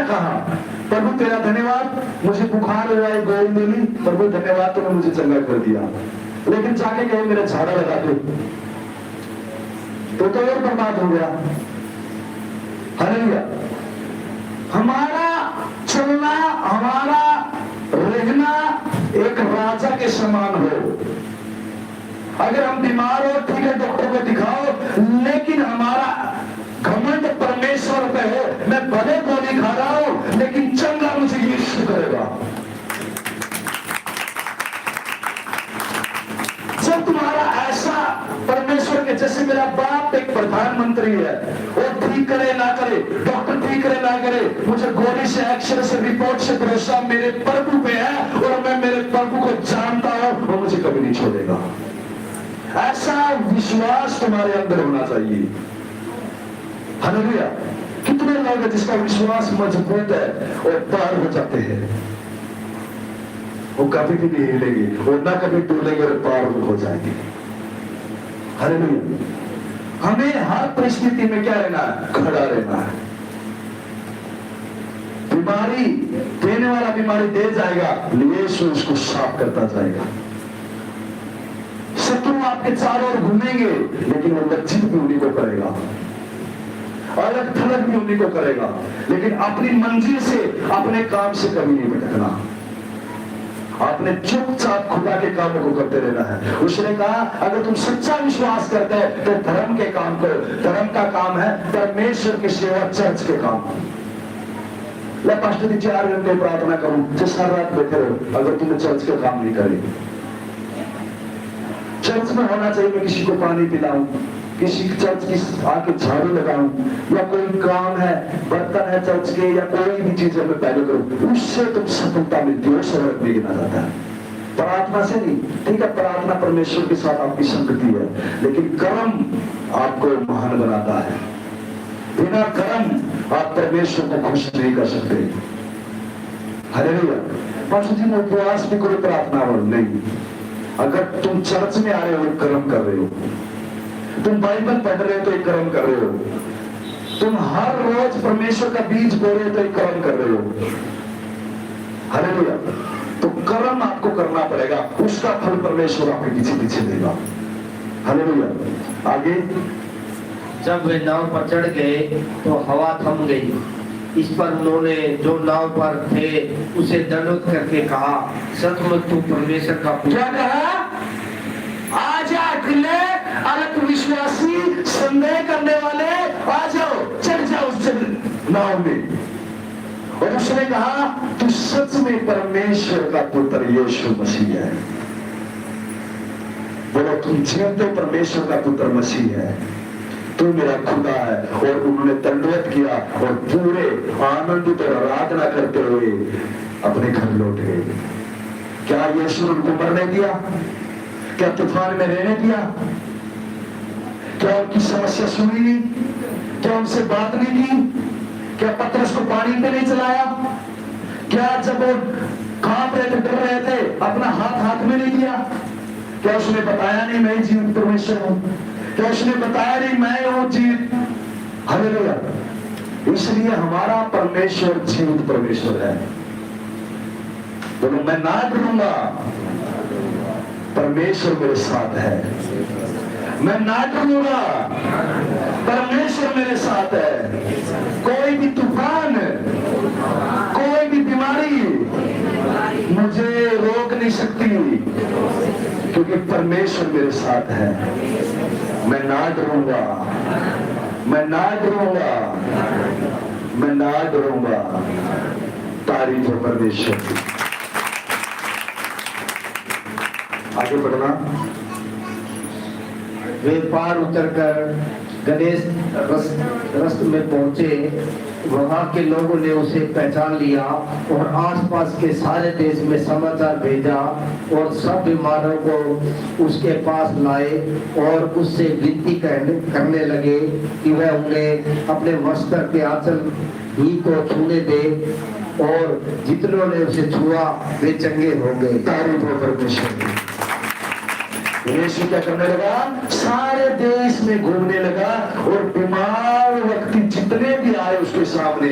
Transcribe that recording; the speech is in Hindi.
कहा, प्रभु तेरा धन्यवाद, मुझे बुखार हो रहा है, गोली मिली, प्रभु धन्यवाद तूने मुझे चंगा कर दिया। लेकिन जाके कहे मेरा झाड़ा लगा दो, तो और बर्बाद हो गया। हालेलुया। हमारा चलना, हमारा रहना एक राजा के समान हो। अगर हम बीमार हो, ठीक है, डॉक्टर को दिखाओ, लेकिन हमारा घमंड परमेश्वर पे हो। मैं भले गोली खा रहा हूं, लेकिन चंगा मुझे यीशु करेगा। जब तुम्हारा ऐसा परमेश्वर के, जैसे मेरा बाप एक प्रधानमंत्री है, वो ठीक करे ना करे, डॉक्टर ठीक करे ना करे, मुझे गोली से, एक्सरे से, रिपोर्ट से भरोसा मेरे प्रभु पे है, और मैं मेरे प्रभु को जानता हूं, वो मुझे कभी नहीं छोड़ेगा। ऐसा विश्वास तुम्हारे अंदर होना चाहिए। हालेलुया। कितने लोग हैं जिसका विश्वास मजबूत है और पार हो जाते हैं, वो कभी भी नहीं हिलेंगे, वो ना कभी टूटेंगे और पार हो जाएंगे। हालेलुया। हमें हर परिस्थिति में क्या रहना है? खड़ा रहना है। बीमारी देने वाला बीमारी दे जाएगा, यीशु उसको साफ करता जाएगा। शत्रु आपके चारों ओर घूमेंगे, लेकिन वो लज्जित भी उन्हीं को करेगा, अलग थलग भी उन्हीं को करेगा, लेकिन अपनी मंजिल से, अपने काम से कभी नहीं भटकना। आपने चुपचाप खुदा के कामों को करते रहना है। उसने कहा अगर तुम सच्चा विश्वास करते हो तो धर्म के काम करो। धर्म का काम है परमेश्वर की सेवा, चर्च के काम। पास्टर 4 घंटे प्रार्थना करूं, तो सारी रात बैठे रहो, अगर तुमने चर्च के काम नहीं करे। चर्च में होना चाहिए, मैं किसी को पानी पिलाऊं, किसी चर्च की आके झाड़ू लगाऊं, या कोई काम है, बर्तन है चर्च के, या कोई भी चीज मैं पहले करूं, उससे तुम सफलता मिलती है, स्वर्ग में गिना जाता है। प्रार्थना से नहीं। ठीक है, प्रार्थना परमेश्वर के साथ आपकी संगति है, लेकिन कर्म आपको महान बनाता है। बिना कर्म आप परमेश्वर को खुश नहीं कर सकते। हालेलुया। पास्टर जी मैं उपवास भी करो, प्रार्थना और नहीं। अगर तुम चर्च में आ रहे हो, कर्म कर रहे हो। तुम बाइबल पढ़ रहे हो तो एक कर्म कर रहे हो। तुम हर रोज परमेश्वर का बीज बो रहे हो तो एक कर्म कर रहे हो। हालेलुया। तो कर्म आपको करना पड़ेगा, उसका फल परमेश्वर आपके पीछे पीछे देगा। हालेलुया। आगे। जब वे नाव पर चढ़ गए तो हवा थम गई। इस पर उन्होंने जो नाव पर थे उसे दंडवत करके कहा, सचमुच तू परमेश्वर का पुत्र। क्या कहा? आजा अकेले अलग विश्वासी, संदेह करने वाले, आ जाओ, चढ़ जाओ उस नाव में। और उसने कहा तू सच में परमेश्वर का पुत्र यीशु मसीह है। बोलो तुम जीवते परमेश्वर का पुत्र मसीह है, तू मेरा खुदा है। और उन्होंने दंडवत किया और पूरे आनंदित और आराधना करते हुए अपने घर लौट गए। क्या यीशु ने उनको मरने दिया? क्या तूफान में रहने दिया? क्या उनकी समस्या सुनी नहीं? क्या उनसे बात नहीं की? क्या पतरस को पानी पे नहीं चलाया? क्या जब वो कांप रहे थे, डर रहे थे, अपना हाथ हाथ में नहीं दिया? क्या उसने बताया नहीं मैं जीवित परमेश्वर हूं? क्या उसने बताया नहीं मैं हूं जीवित? हालेलुया। इसलिए हमारा परमेश्वर जीवित परमेश्वर है। बोलो मैं ना डरूंगा, परमेश्वर मेरे साथ है। मैं ना डरूंगा, परमेश्वर मेरे साथ है। कोई भी तूफान, कोई भी बीमारी मुझे रोक नहीं सकती, क्योंकि परमेश्वर मेरे साथ है। मैं ना डरूंगा, मैं ना डरूंगा, मैं ना डरूंगा। तारीफ है परमेश्वर की। आगे बढ़ना। वे पार उतरकर गणेश रस्त में पहुंचे। वहां के लोगों ने उसे पहचान लिया और आसपास के सारे देश में समाचार भेजा और सब बीमारों को उसके पास लाए और उससे विनती करने लगे कि वह उन्हें अपने वस्त्र के आंचल ही को छूने दे, और जितनों ने उसे छुआ वे चंगे हो गए। तारीफ हो परमेश्वर की। यीशु क्या करने लगा? सारे देश में घूमने लगा और बीमार व्यक्ति जितने भी आए उसके सामने